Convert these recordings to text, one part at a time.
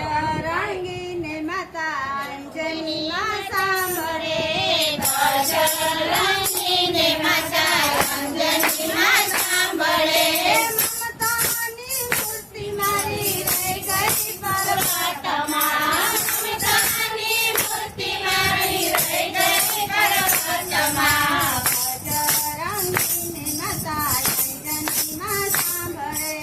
બજરંગીને માતા અંજની માં સાંભળે, બજરંગીને માતા અંજની માં સાંભળે, મમતાની મૂર્તિ મારી રહી ગઈ પર્વતમાં, મમતાની મૂર્તિ મારી રહી ગઈ પર્વતમાં, બજરંગીને માતા અંજની માં સાંભળે,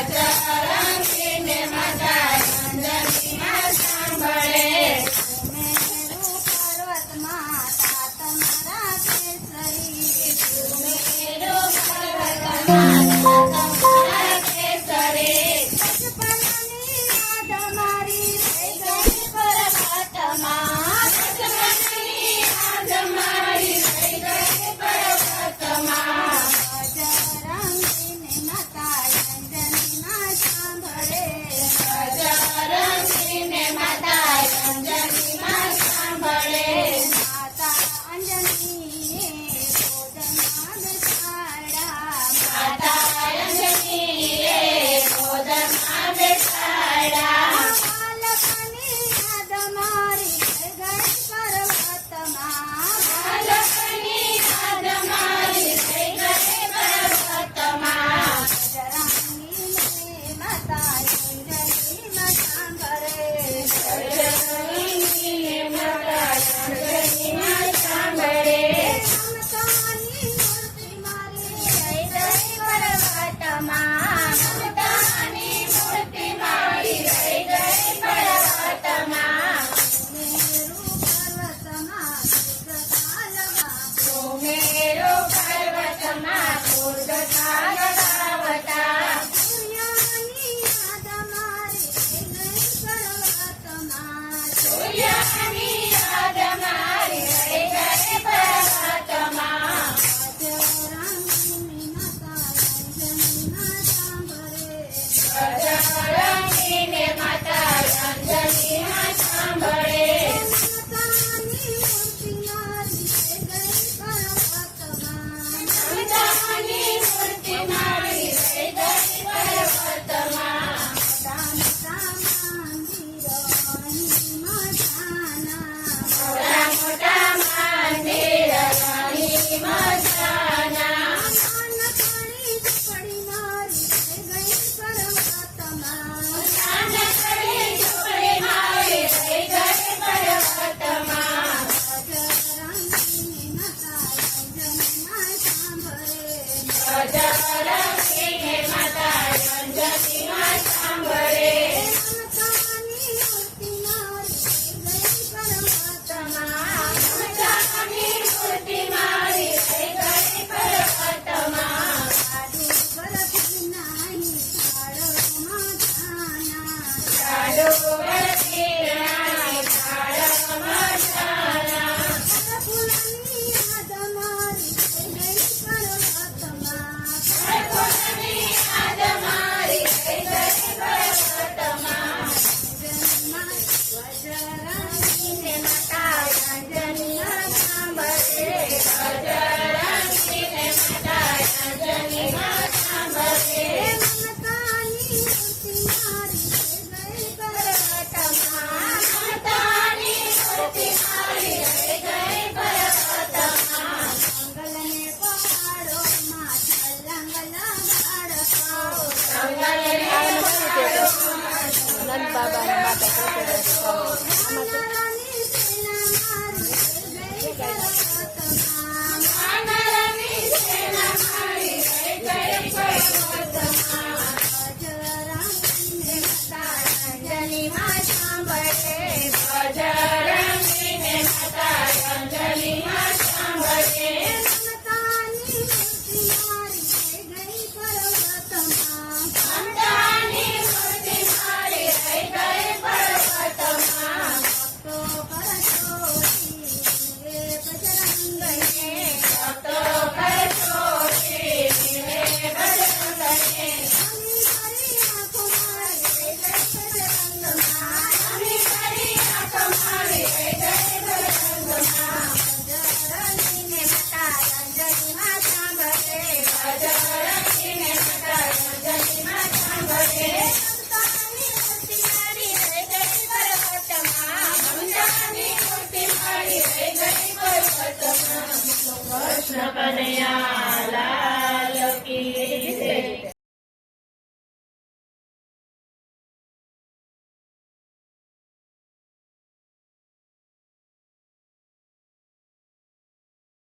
બજરંગીને માતા અંજની માં સાંભળે, સુમેરુ પર્વતમાં તા તમારા કેસરી, સુમેરુ પર્વતમાં તમારા કેસરી, બચપનની યાદ મારી રહી ગઈ પર્વતમાં, બચપનની યાદ મારી રહી ગઈ પર્વતમાં, બજરંગીને માતા અંજની માં સાંભળે, બજરંગીને માતા અંજની માં સાંભળે, માતા અંજનીએ ગોદમાં બેસાડ્યા, માતા અંજનીએ ગોદમાં બેસાડ્યા, બાલકની યાદ મારી રહી ગઈ પર્વતમાં, બાળકની યાદ મારી રહી ગઈ પર્વતમાં, બજરંગીને માતા અંજની માં સાંભળે, બજરંગીને માતા અંજની માં સાંભળે, મમતાની મૂર્તિ મારી રહી ગઈ પર્વતમાં, મમતાની મૂર્તિ મારી રહી ગઈ પર્વતમાં, મેરુ પર્વતમાં સુરતાલમાં, સુમેરુ પર્વતમાં કુર્દતા લગાવતા, સૂર્યની યાદ મારી રહી ગઈ પર્વતમાં, સૂર્યની યાદ મારી રહી ગઈ પર્વતમાં, બજરંગીની માતા અંજની માં સાંભળે, બજરંગીને માતા અંજની માં સાંભળે, મમતાની મૂર્તિ મારી રહી ગઈ પર્વતમાં, મમતાની મૂર્તિ મારી રહી ગઈ પર્વતમાં, મોટા મોટા મંદિર રાણી મોટા મોટા મંદિર રાણી મજાના, મજાના, નાનકડી ઝૂંપડી મારી રહી ગઈ પર્વતમાં, નાનકડી ઝૂંપડી મારી રહી ગઈ પર્વતમાં, બજરંગીની માતા અંજની માં સાંભળે, બજરંગીને માતા અંજની માં સાંભળે, મમતાની મૂર્તિ મારી રહી ગઈ પર્વતમાં, મમતાની મૂર્તિ મારી રહી ગઈ પર્વતમાં, સાધુ બરફી નાની ઝાડમાં જાના, સાડુ વરસી રાણી ઝાડમાં જાના, ફૂલની યાદ મારી રહી ગઈ પર્વતમાં, ફૂલની યાદ મારી રહી ગઈ પર્વતમાં, બજરંગીને માતા અંજની માં સાંભળે, બજરંગીને માતા અંજની માં સાંભળે, મમતાની મૂર્તિ મારી રહી ગઈ પર્વતમાં, મમતાની મૂર્તિ મારી રહી ગઈ પર્વતમાં, જંગલને પહાડોમાં છલંગ લગાડતો, જંગલને પહાડોમાં વાનરોની સેના મારી રહી ગઈ પર્વતમાં, વાનરોની સેના મારી રહી ગઈ પર્વતમાં, બજરંગીને માતા અંજની માં સાંભળે, બજરંગીને માતા અંજની માં સાંભળે, મમતાની મૂર્તિ મારી રહી ગઈ પર્વતમાં, મમતાની મૂર્તિ મારી રહી ગઈ પર્વતમાં, ભક્તો કૃષ્ણ કનૈયા